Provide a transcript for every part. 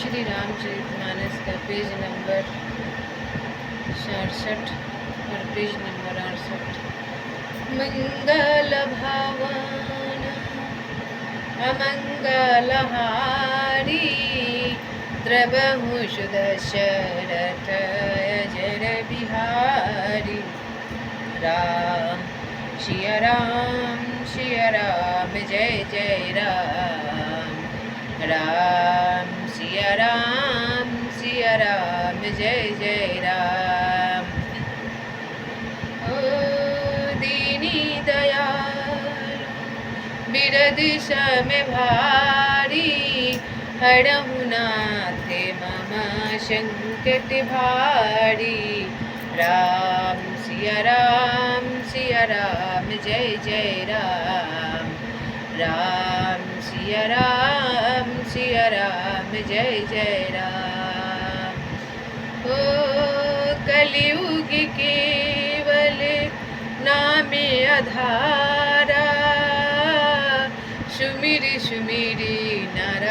श्री रामचरितमानस का page number 66 और page number 68। मंगल भावन अमंगलहारी द्रवहु सुदशरथ अजर बिहारी। राम सिया राम जय जय राम। राम सिया राम जय जय राम। ओ दीनी दयालु बिरद सम भारी हरहु नाथ मम संकट भारी। राम सिया राम जय जय राम। राम सिया राम जय जय राम। ओ कलियुग केवल नामे आधारा सुमिरि सुमिरि नर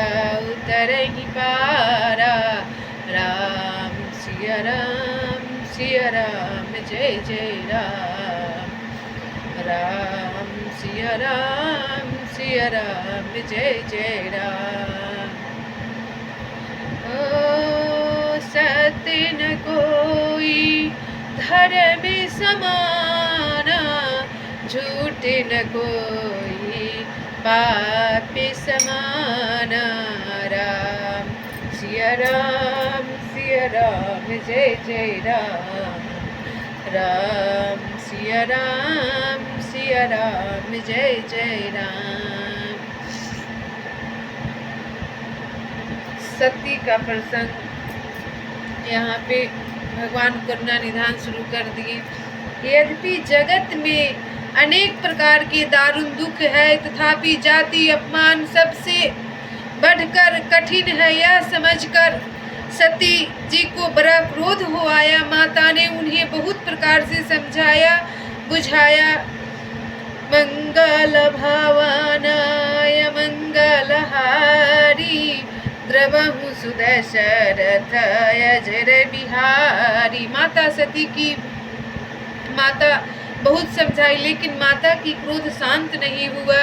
उतरहि पारा। राम सिया राम जय जय राम। राम सिया राम जय जय राम। ओ सत्य न कोई धर्म समाना झूठ न कोई पाप समाना। राम सिया राम जय जय राम। राम सिया राम जय जय राम। सती का प्रसंग यहाँ पे भगवान करुणा निधान शुरू कर दिए। यद्यपि जगत में अनेक प्रकार के दारुण दुख है, तथापि जाति अपमान सबसे बढ़कर कठिन है। यह समझकर सती जी को बड़ा क्रोध हो आया। माता ने उन्हें बहुत प्रकार से समझाया बुझाया। मंगल भावनाय मंगलहारी द्रवहु सुदशरथ अजर बिहारी। माता सती की माता बहुत समझाई, लेकिन माता की क्रोध शांत नहीं हुआ।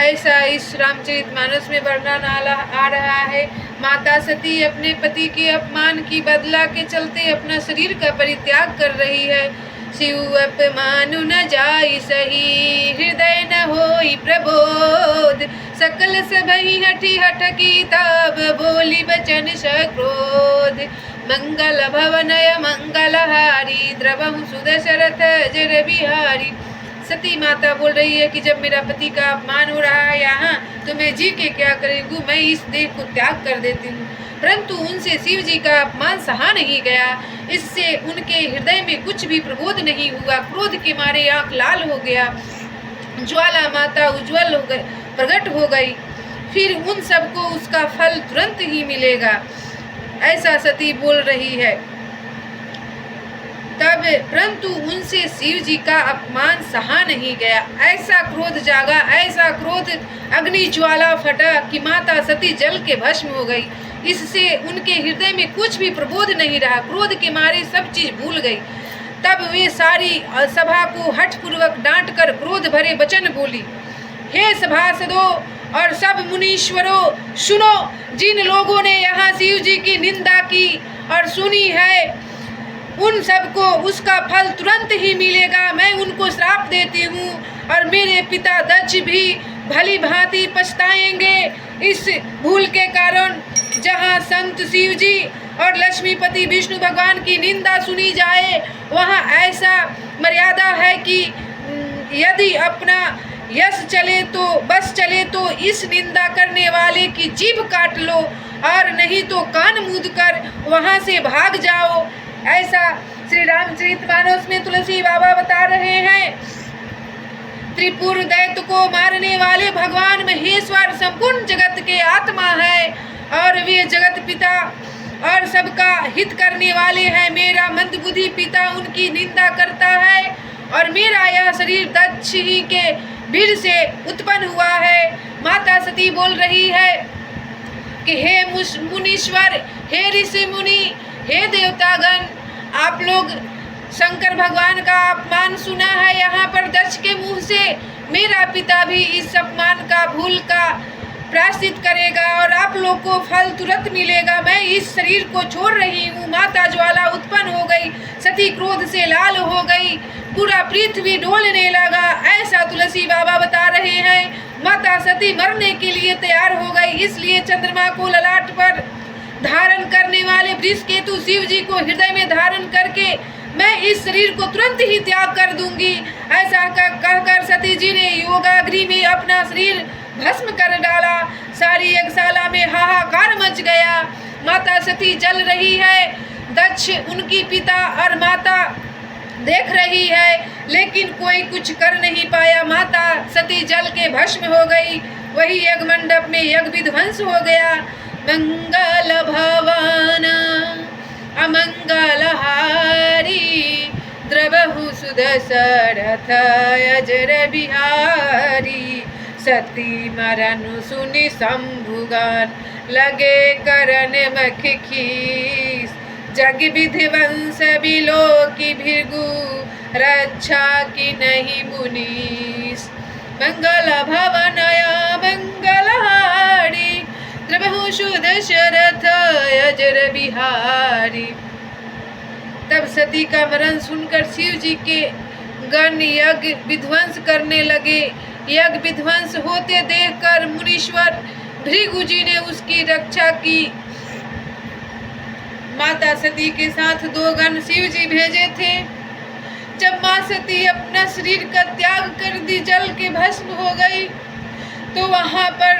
ऐसा इस रामचरितमानस में वर्णन आ रहा है। माता सती अपने पति के अपमान की बदला के चलते अपना शरीर का परित्याग कर रही है। शिव अपमानु न जाई सही हृदय न होई प्रबोध। सकल सबहि हठी हठकी तब बोली बचन सक्रोध। मंगल भवनय मंगलहारी द्रवहु सुदशरथ अजर बिहारी। सती माता बोल रही है कि जब मेरा पति का अपमान हो रहा है यहाँ, तो मैं जी के क्या करूँगी, मैं इस देह को त्याग कर देती हूँ। परंतु उनसे शिव जी का अपमान सहा नहीं गया। इससे उनके हृदय में कुछ भी प्रबोध नहीं हुआ। क्रोध के मारे आंख लाल हो गया। ज्वाला माता उज्जवल हो गई, प्रकट हो गई। फिर उन सबको उसका फल तुरंत ही मिलेगा, ऐसा सती बोल रही है। तब परंतु उनसे शिव जी का अपमान सहा नहीं गया। ऐसा क्रोध जागा, ऐसा क्रोध अग्नि ज्वाला फटा कि माता सती जल के भस्म हो गई। इससे उनके हृदय में कुछ भी प्रबोध नहीं रहा। क्रोध के मारे सब चीज भूल गई। तब वे सारी सभा को हठपूर्वक डांट कर क्रोध भरे वचन बोली। हे सभासदों और सब मुनीश्वरों, सुनो, जिन लोगों ने यहाँ शिव जी की निंदा की और सुनी है, उन सबको उसका फल तुरंत ही मिलेगा। मैं उनको श्राप देती हूँ और मेरे पिता दक्ष भी भली भांति पछताएंगे इस भूल के कारण। जहाँ संत शिव जी और लक्ष्मीपति विष्णु भगवान की निंदा सुनी जाए, वहाँ ऐसा मर्यादा है कि यदि अपना यश चले तो बस चले तो इस निंदा करने वाले की जीभ काट लो, और नहीं तो कान मूंद कर वहाँ से भाग जाओ। ऐसा श्री रामचरितमानस में तुलसी बाबा बता रहे हैं। त्रिपुर दैत्य को मारने वाले भगवान महेश्वर संपूर्ण जगत के आत्मा है और वे जगत पिता और सबका हित करने वाले हैं। मेरा मंदबुद्धि पिता उनकी निंदा करता है और मेरा यह शरीर दक्ष ही के वीर से उत्पन्न हुआ है। माता सती बोल रही है कि हे मुनीश्वर, हे ऋषि मुनि, हे देवतागण, आप लोग शंकर भगवान का अपमान सुना है यहाँ पर दक्ष के मुंह से। मेरा पिता भी इस अपमान का भूल का प्रायश्चित करेगा और आप लोग को फल तुरंत मिलेगा। मैं इस शरीर को छोड़ रही हूँ। माता ज्वाला उत्पन्न हो गई, सती क्रोध से लाल हो गई, पूरा पृथ्वी डोलने लगा, ऐसा तुलसी बाबा बता रहे हैं। माता सती मरने के लिए तैयार हो गई, इसलिए चंद्रमा को ललाट पर धारण करने वाले वृषकेतु शिव जी को हृदय में धारण करके मैं इस शरीर को तुरंत ही त्याग कर दूंगी, ऐसा कहकर सती जी ने योगाग्नि में अपना शरीर भस्म कर डाला। सारी यज्ञशाला में हाहाकार मच गया। माता सती जल रही है, दक्ष उनकी पिता और माता देख रही है, लेकिन कोई कुछ कर नहीं पाया। माता सती जल के भस्म हो गई। वही यज्ञ मंडप में यज्ञ विध्वंस हो गया। मंगल भवन अमंगलहारी द्रवहु सुदशरथ अजर बिहारी। सती मरनु सुनि शंभुगण लगे करन मख खीस। जग विध्वंस बिलो की भृगु रक्षा की नहीं मुनीस। मंगल भवनय मंगलहारी द्रवहु सुदशरथ अजर बिहारी। तब सती का मरण सुनकर शिव जी के गण यज्ञ विध्वंस करने लगे। यज्ञ विध्वंस होते देखकर मुनीश्वर भृगु जी ने उसकी रक्षा की। माता सती के साथ 2 गण शिव जी भेजे थे। जब माँ सती अपना शरीर का त्याग कर दी, जल के भस्म हो गई, तो वहां पर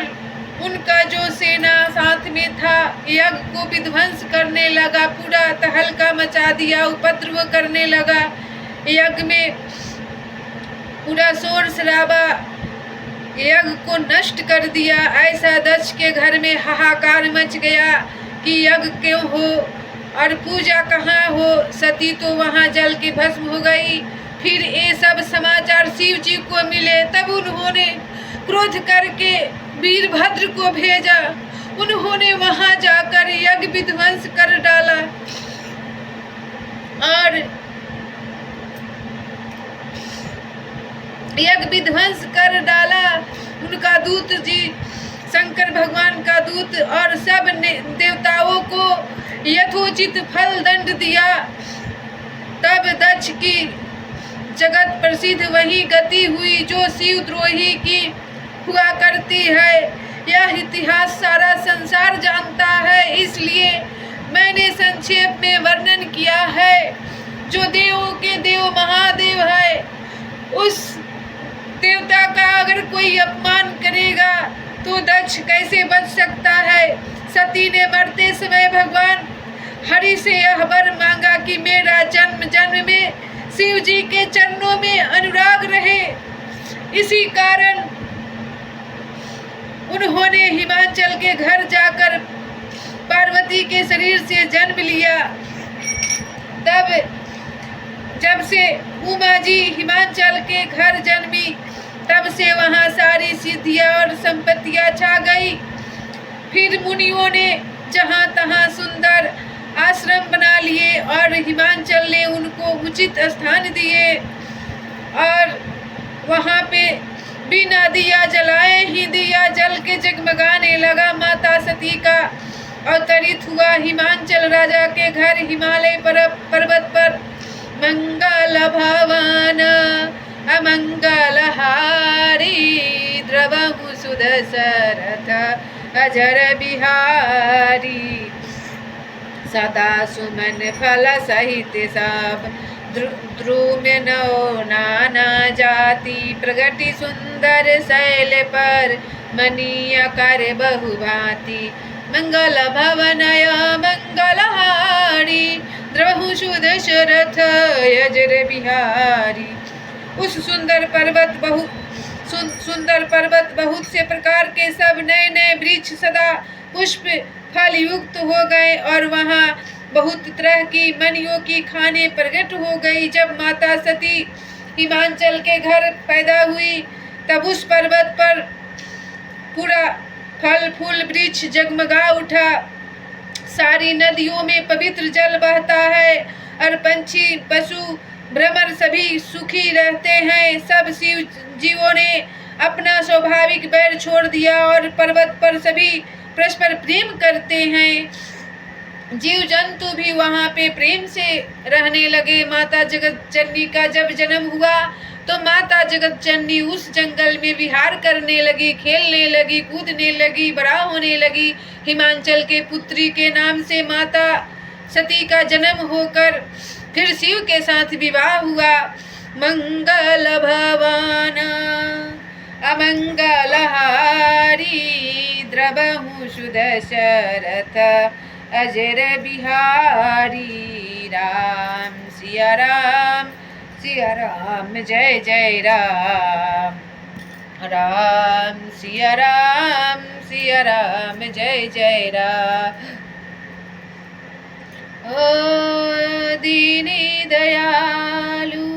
उनका जो सेना साथ में था यज्ञ को विध्वंस करने लगा, पूरा तहलका मचा दिया, उपद्रव करने लगा। यज्ञ में पूरा शोर शराबा, यज्ञ को नष्ट कर दिया। ऐसा दक्ष के घर में हाहाकार मच गया कि यज्ञ क्यों हो और पूजा कहाँ हो। सती तो वहाँ जल के भस्म हो गई। फिर ये सब समाचार शिव जी को मिले, तब उन्होंने क्रोध करके वीरभद्र को भेजा। उन्होंने वहां जाकर यज्ञ विध्वंस कर डाला और यज्ञ विध्वंस कर डाला। उनका दूत जी, शंकर भगवान का दूत और सब देवताओं को यथोचित फल दंड दिया। तब दक्ष की जगत प्रसिद्ध वही गति हुई जो शिवद्रोही की हुआ करती है। यह इतिहास सारा संसार जानता है, इसलिए मैंने संक्षेप में वर्णन किया है। जो देवों के देव महादेव है, उस देवता का अगर कोई अपमान करेगा तो दक्ष कैसे बच सकता है। सती ने मरते समय भगवान हरि से यह वर मांगा कि मेरा जन्म जन्म में शिव जी के चरणों में अनुराग रहे। इसी कारण उन्होंने हिमाचल के घर जाकर पार्वती के शरीर से जन्म लिया। तब जब से उमा जी हिमाचल के घर जन्मी, तब से वहाँ सारी सिद्धियाँ और संपत्तियाँ छा गई। फिर मुनियों ने जहाँ तहाँ सुंदर आश्रम बना लिए और हिमाचल ने उनको उचित स्थान दिए और वहाँ पे बिना दिया जलाए ही दिया जल के जगमगाने लगा। माता सती का अवतरित हुआ हिमाचल राजा के घर हिमालय पर्वत पर। मंगल भवन अमंगलहारी द्रवहु सुदशरथ अजर बिहारी। सदा सुमन फल सहित सब ध्रुव में नौ नाना जाति। प्रगति सुंदर शैल पर मनीय कर बहुभांति। मंगल भवनय मंगलहारी द्रवहु सुदशरथ अजर बिहारी। उस सुंदर पर्वत बहुत से प्रकार के सब नए नए वृक्ष सदा पुष्प फल युक्त हो गए और वहाँ बहुत तरह की मनियों की खाने प्रकट हो गई। जब माता सती हिमाचल के घर पैदा हुई, तब उस पर्वत पर पूरा फल फूल वृक्ष जगमगा उठा, सारी नदियों में पवित्र जल बहता है और पंछी पशु भ्रमर सभी सुखी रहते हैं। सब शिव जीवों ने अपना स्वाभाविक बैर छोड़ दिया और पर्वत पर सभी परस्पर प्रेम करते हैं। जीव जंतु भी वहाँ पे प्रेम से रहने लगे। माता जगत जननी का जब जन्म हुआ तो माता जगत जननी उस जंगल में विहार करने लगी, खेलने लगी, कूदने लगी, बड़ा होने लगी। हिमांचल के पुत्री के नाम से माता सती का जन्म होकर फिर शिव के साथ विवाह हुआ। मंगल भवन अमंगल हारी, द्रवहु सुदशरथ अजर बिहारी। राम सिया राम जय जय राम। राम सिया राम जय जय राम। ओ दीनी दयालु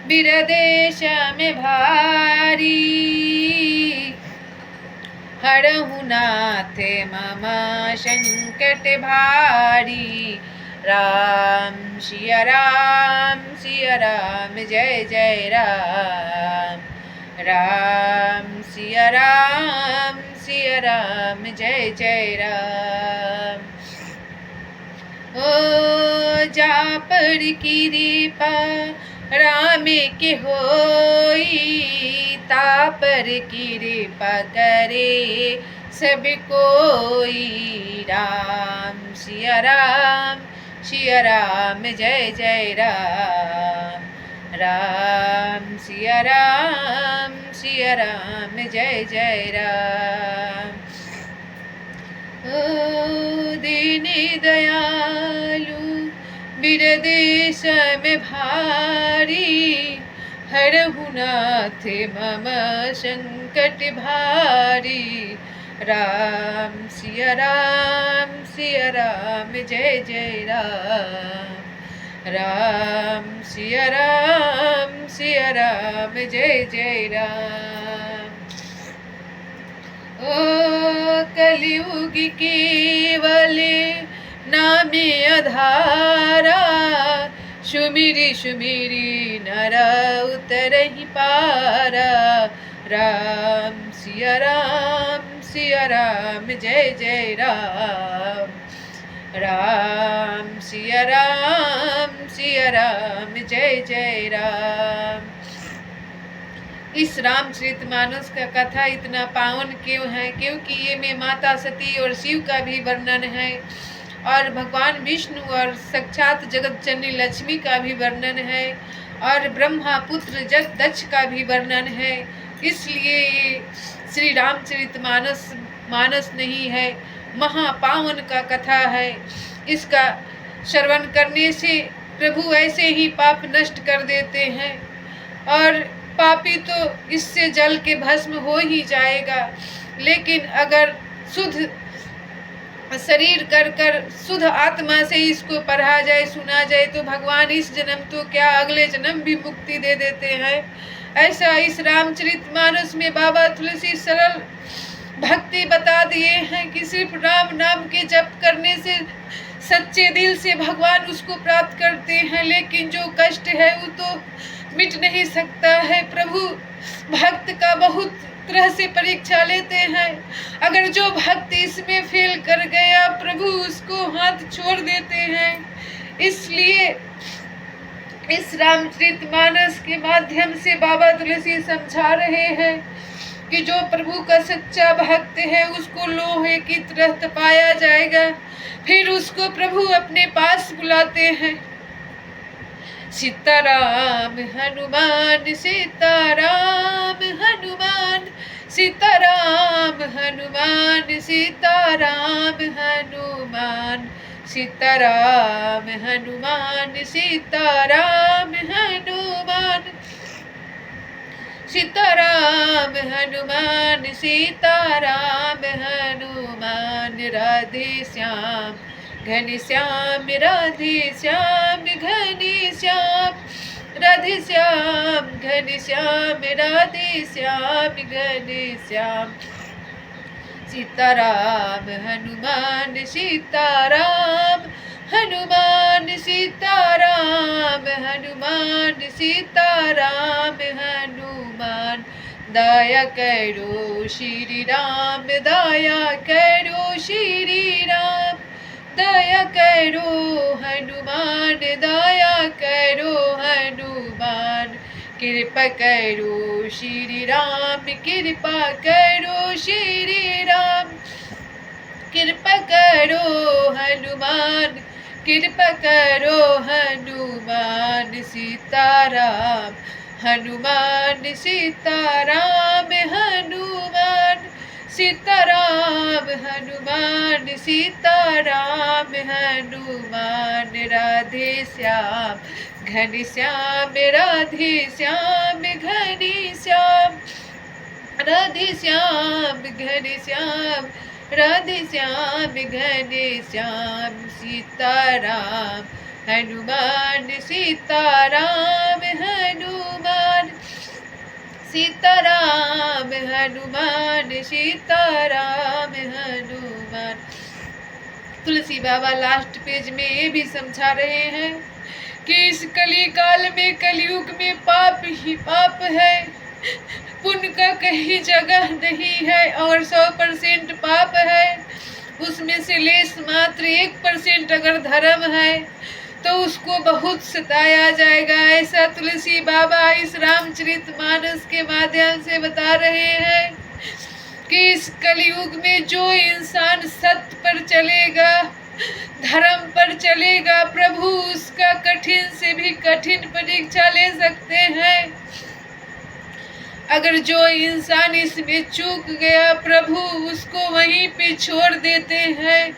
बिरदेश में भारी, हरहु नाथ मम संकट भारी। राम सिया राम जय जय राम। राम सिया राम जय जय राम। ओ जा पर कृपा राम के होई, ता पर कृपा करे सब कोई। राम सिया राम जय जय राम। राम सिया राम जय जय राम। ओ दीन दयालु बिरदेश में भारी, हरहु नाथ मम संकट भारी। राम सिया राम जय जय राम। राम सिया राम जय जय राम। ओ कलियुग केवल नामे आधारा, सुमिरी सुमिरी नर उतरहि पारा। राम सिया राम जय जय राम। राम सिया राम जय जय राम। इस रामचरितमानस का कथा इतना पावन क्यों है? क्योंकि ये में माता सती और शिव का भी वर्णन है और भगवान विष्णु और साक्षात जगत जननी लक्ष्मी का भी वर्णन है और ब्रह्मा पुत्र दक्ष का भी वर्णन है। इसलिए ये श्री रामचरितमानस नहीं है, महापावन का कथा है। इसका श्रवण करने से प्रभु ऐसे ही पाप नष्ट कर देते हैं और पापी तो इससे जल के भस्म हो ही जाएगा। लेकिन अगर शुद्ध शरीर कर शुद्ध आत्मा से इसको पढ़ा जाए, सुना जाए तो भगवान इस जन्म तो क्या अगले जन्म भी मुक्ति दे देते हैं। ऐसा इस रामचरितमानस में बाबा तुलसी सरल भक्ति बता दिए हैं कि सिर्फ राम नाम के जप करने से सच्चे दिल से भगवान उसको प्राप्त करते हैं। लेकिन जो कष्ट है वो तो मिट नहीं सकता है। प्रभु भक्त का बहुत तरह से परीक्षा लेते हैं। अगर जो भक्त इसमें फेल कर गया प्रभु उसको हाथ छोड़ देते हैं। इसलिए इस रामचरितमानस के माध्यम से बाबा तुलसी समझा रहे हैं कि जो प्रभु का सच्चा भक्त है उसको लोहे की तरह तपाया जाएगा, फिर उसको प्रभु अपने पास बुलाते हैं। सीताराम हनुमान सीताराम हनुमान, सीताराम हनुमान सीताराम हनुमान, सीताराम हनुमान सीताराम हनुमान, सीताराम हनुमान सीताराम हनुमान। राधे श्याम घन श्याम राधे श्याम घन श्याम, राधे श्याम घन श्याम राधे श्याम घन श्याम, सीताराम हनुमान सीताराम, हनुमान सीताराम, हनुमान सीताराम, हनुमान। दया करो श्री राम, दया करो श्री राम, दया करो हनुमान, दया करो हनुमान। कृपा करो श्री राम, कृपा करो श्री राम, कृपा करो हनुमान, कृपा करो हनुमान। सीताराम हनुमान सीताराम, हनुमान सीताराम, हनुमान सीताराम, हनुमान। राधे श्याम घन श्याम, राधे श्याम घन श्याम, राधे श्याम घन श्याम, राधे श्याम घन श्याम। सीताराम हनुमान सीताराम, हनुमान सीताराम, हनुमान सीताराम, हनुमान। तुलसी बाबा लास्ट पेज में ये भी समझा रहे हैं कि इस कली काल में, कलयुग में पाप ही पाप है, पुण्य का कहीं जगह नहीं है। और 100% पाप है, उसमें से लेस मात्र 1% अगर धर्म है तो उसको बहुत सताया जाएगा। ऐसा तुलसी बाबा इस रामचरितमानस के माध्यम से बता रहे हैं कि इस कलयुग में जो इंसान सत्य पर चलेगा, धर्म पर चलेगा, प्रभु उसका कठिन से भी कठिन परीक्षा ले सकते हैं। अगर जो इंसान इसमें चूक गया, प्रभु उसको वहीं पे छोड़ देते हैं।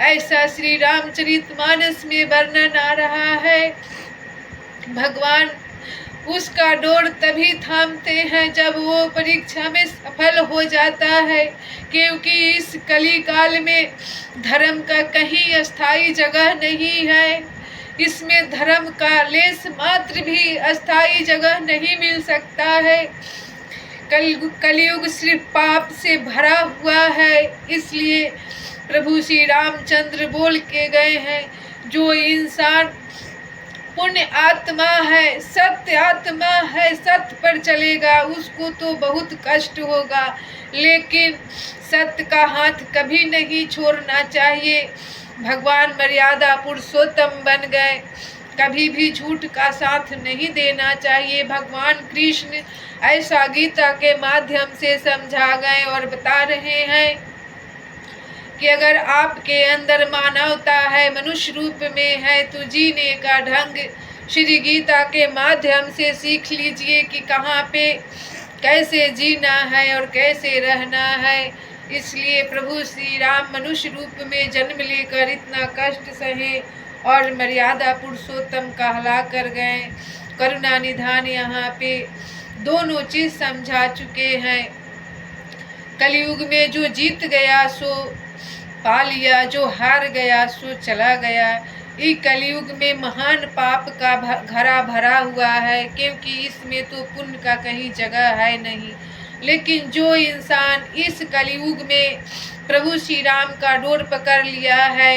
ऐसा श्री रामचरितमानस में वर्णन आ रहा है। भगवान उसका डोर तभी थामते हैं जब वो परीक्षा में सफल हो जाता है, क्योंकि इस कली काल में धर्म का कहीं अस्थाई जगह नहीं है। इसमें धर्म का लेस मात्र भी अस्थाई जगह नहीं मिल सकता है। कलयुग सिर्फ पाप से भरा हुआ है। इसलिए प्रभु श्री रामचंद्र बोल के गए हैं, जो इंसान पुण्य आत्मा है, सत्य आत्मा है, सत्य पर चलेगा, उसको तो बहुत कष्ट होगा, लेकिन सत्य का हाथ कभी नहीं छोड़ना चाहिए। भगवान मर्यादा पुरुषोत्तम बन गए, कभी भी झूठ का साथ नहीं देना चाहिए। भगवान कृष्ण ऐसा गीता के माध्यम से समझा गए और बता रहे हैं कि अगर आपके अंदर मानवता है, मनुष्य रूप में है, तो जीने का ढंग श्री गीता के माध्यम से सीख लीजिए कि कहाँ पे कैसे जीना है और कैसे रहना है। इसलिए प्रभु श्री राम मनुष्य रूप में जन्म लेकर इतना कष्ट सहे और मर्यादा पुरुषोत्तम कहला कर गए। करुणा निधान यहाँ पे दोनों चीज समझा चुके हैं। कलयुग में जो जीत गया सो पा लिया, जो हार गया सो चला गया। इस कलयुग में महान पाप का घड़ा भरा हुआ है, क्योंकि इसमें तो पुण्य का कहीं जगह है नहीं। लेकिन जो इंसान इस कलयुग में प्रभु श्री राम का डोर पकड़ लिया है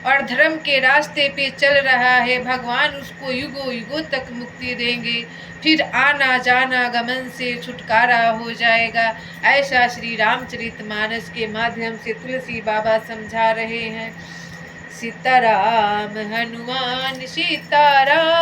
और धर्म के रास्ते पे चल रहा है, भगवान उसको युगों युगों तक मुक्ति देंगे। फिर आना जाना गमन से छुटकारा हो जाएगा। ऐसा श्री रामचरितमानस के माध्यम से तुलसी बाबा समझा रहे हैं। सीताराम हनुमान सीताराम।